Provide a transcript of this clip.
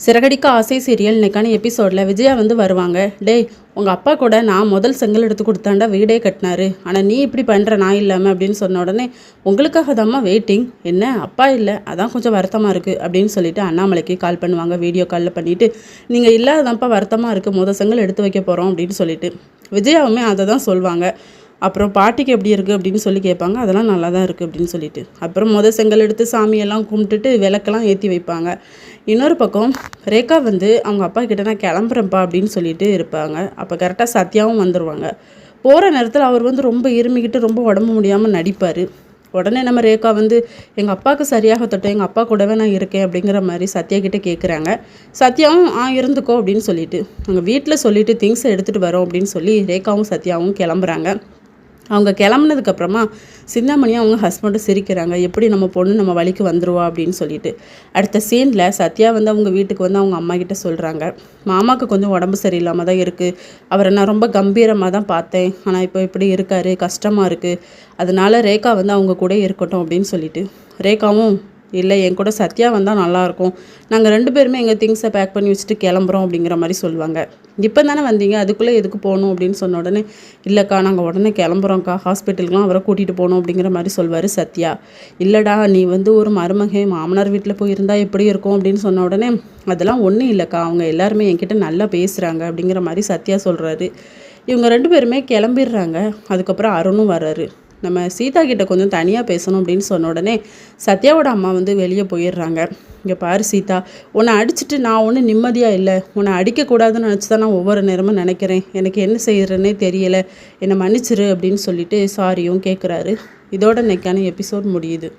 சிறகடிக்க ஆசை சீரியல் இன்னைக்கான எபிசோடில் விஜயா வந்து வருவாங்க. டேய், உங்கள் அப்பா கூட நான் முதல் செங்கல் எடுத்து கொடுத்தாண்டா வீடே கட்டினாரு, ஆனால் நீ இப்படி பண்ணுற நான் இல்லாமல் அப்படின்னு சொன்ன உடனே உங்களுக்காக தாம்மா வெயிட்டிங், என்ன அப்பா இல்லை அதான் கொஞ்சம் வருத்தமாக இருக்குது அப்படின்னு சொல்லிட்டு அண்ணாமலைக்கு கால் பண்ணுவாங்க. வீடியோ காலில் பண்ணிவிட்டு நீங்கள் இல்லாததான்ப்பா வருத்தமாக இருக்குது, முதல் செங்கல் எடுத்து வைக்க போகிறோம் அப்படின்னு சொல்லிட்டு விஜயாவுமே அதை தான் சொல்லுவாங்க. அப்புறம் பாட்டிக்கு எப்படி இருக்குது அப்படின்னு சொல்லி கேட்பாங்க. அதெல்லாம் நல்லா தான் இருக்குது அப்படின்னு சொல்லிட்டு அப்புறம் செங்கல் எடுத்து சாமியெல்லாம் கும்பிட்டுட்டு விளக்கெல்லாம் ஏற்றி வைப்பாங்க. இன்னொரு பக்கம் ரேகா வந்து அவங்க அப்பா கிட்ட நான் கிளம்புறேன்ப்பா அப்படின்னு சொல்லிட்டு இருப்பாங்க. அப்போ கரெக்டாக சத்யாவும் வந்துடுவாங்க. போகிற நேரத்தில் அவர் வந்து ரொம்ப இருமிக்கிட்டு ரொம்ப உடம்பு முடியாமல் நடிப்பார். உடனே நம்ம ரேகா வந்து எங்கள் அப்பாவுக்கு சரியாக தொட்டோம், எங்கள் அப்பா கூடவே நான் இருக்கேன் அப்படிங்கிற மாதிரி சத்யா கிட்டே கேட்குறாங்க. சத்யாவும் இருந்துக்கோ அப்படின்னு சொல்லிட்டு அவங்க வீட்டில் சொல்லிவிட்டு திங்ஸை எடுத்துகிட்டு வரோம் அப்படின்னு சொல்லி ரேகாவும் சத்யாவும் கிளம்புறாங்க. அவங்க கிளம்புனதுக்கப்புறமா சிந்தாமணியும் அவங்க ஹஸ்பண்டும் சிரிக்கிறாங்க. எப்படி நம்ம பொண்ணு நம்ம வழிக்கு வந்துடுவா அப்படின்னு சொல்லிட்டு. அடுத்த சீனில் சத்யா வந்து அவங்க வீட்டுக்கு வந்து அவங்க அம்மா கிட்ட சொல்கிறாங்க, மாமாவுக்கு கொஞ்சம் உடம்பு சரியில்லாமல் தான் இருக்குது, அவரை நான் ரொம்ப கம்பீரமாக தான் பார்த்தேன், ஆனால் இப்போ இப்படி இருக்கார், கஷ்டமாக இருக்குது, அதனால ரேகா வந்து அவங்க கூட இருக்கட்டும் அப்படின்னு சொல்லிட்டு. ரேகாவும் இல்லை, என் கூட சத்யா வந்தால் நல்லாயிருக்கும், நாங்கள் 2 பேருமே எங்கள் திங்ஸை பேக் பண்ணி வச்சுட்டு கிளம்புறோம் அப்படிங்கிற மாதிரி சொல்லுவாங்க. இப்போ தானே வந்தீங்க, அதுக்குள்ளே எதுக்கு போகணும் அப்படின்னு சொன்ன உடனே இல்லைக்கா நாங்கள் உடனே கிளம்புறோம்க்கா, ஹாஸ்பிட்டலுக்குலாம் அவரை கூட்டிகிட்டு போகணும் அப்படிங்கிற மாதிரி சொல்வார் சத்யா. இல்லைடா, நீ வந்து ஒரு மருமகன் மாமனார் வீட்டில் போயிருந்தா எப்படி இருக்கும் அப்படின்னு சொன்ன உடனே அதெல்லாம் ஒன்றும் இல்லைக்கா, அவங்க எல்லாருமே என்கிட்ட நல்லா பேசுகிறாங்க அப்படிங்கிற மாதிரி சத்யா சொல்கிறாரு. இவங்க 2 பேருமே கிளம்பிடுறாங்க. அதுக்கப்புறம் அருணும் வர்றாரு. நம்ம சீதா கிட்ட கொஞ்சம் தனியாக பேசணும் அப்படின்னு சொன்ன உடனே சத்யாவோட அம்மா வந்து வெளியே போயிடுறாங்க. இங்கே பாரு சீதா, உன்னை அடிச்சுட்டு நான் ஒன்றும் நிம்மதியாக இல்லை, உன்னை அடிக்கக்கூடாதுன்னு நினச்சி தான் நான் ஒவ்வொரு நேரமும் நினைக்கிறேன், எனக்கு என்ன செய்கிறேன்னே தெரியலை, என்னை மன்னிச்சிரு அப்படின்னு சொல்லிட்டு சாரியும் கேட்குறாரு. இதோட இன்னைக்கான எபிசோட் முடியுது.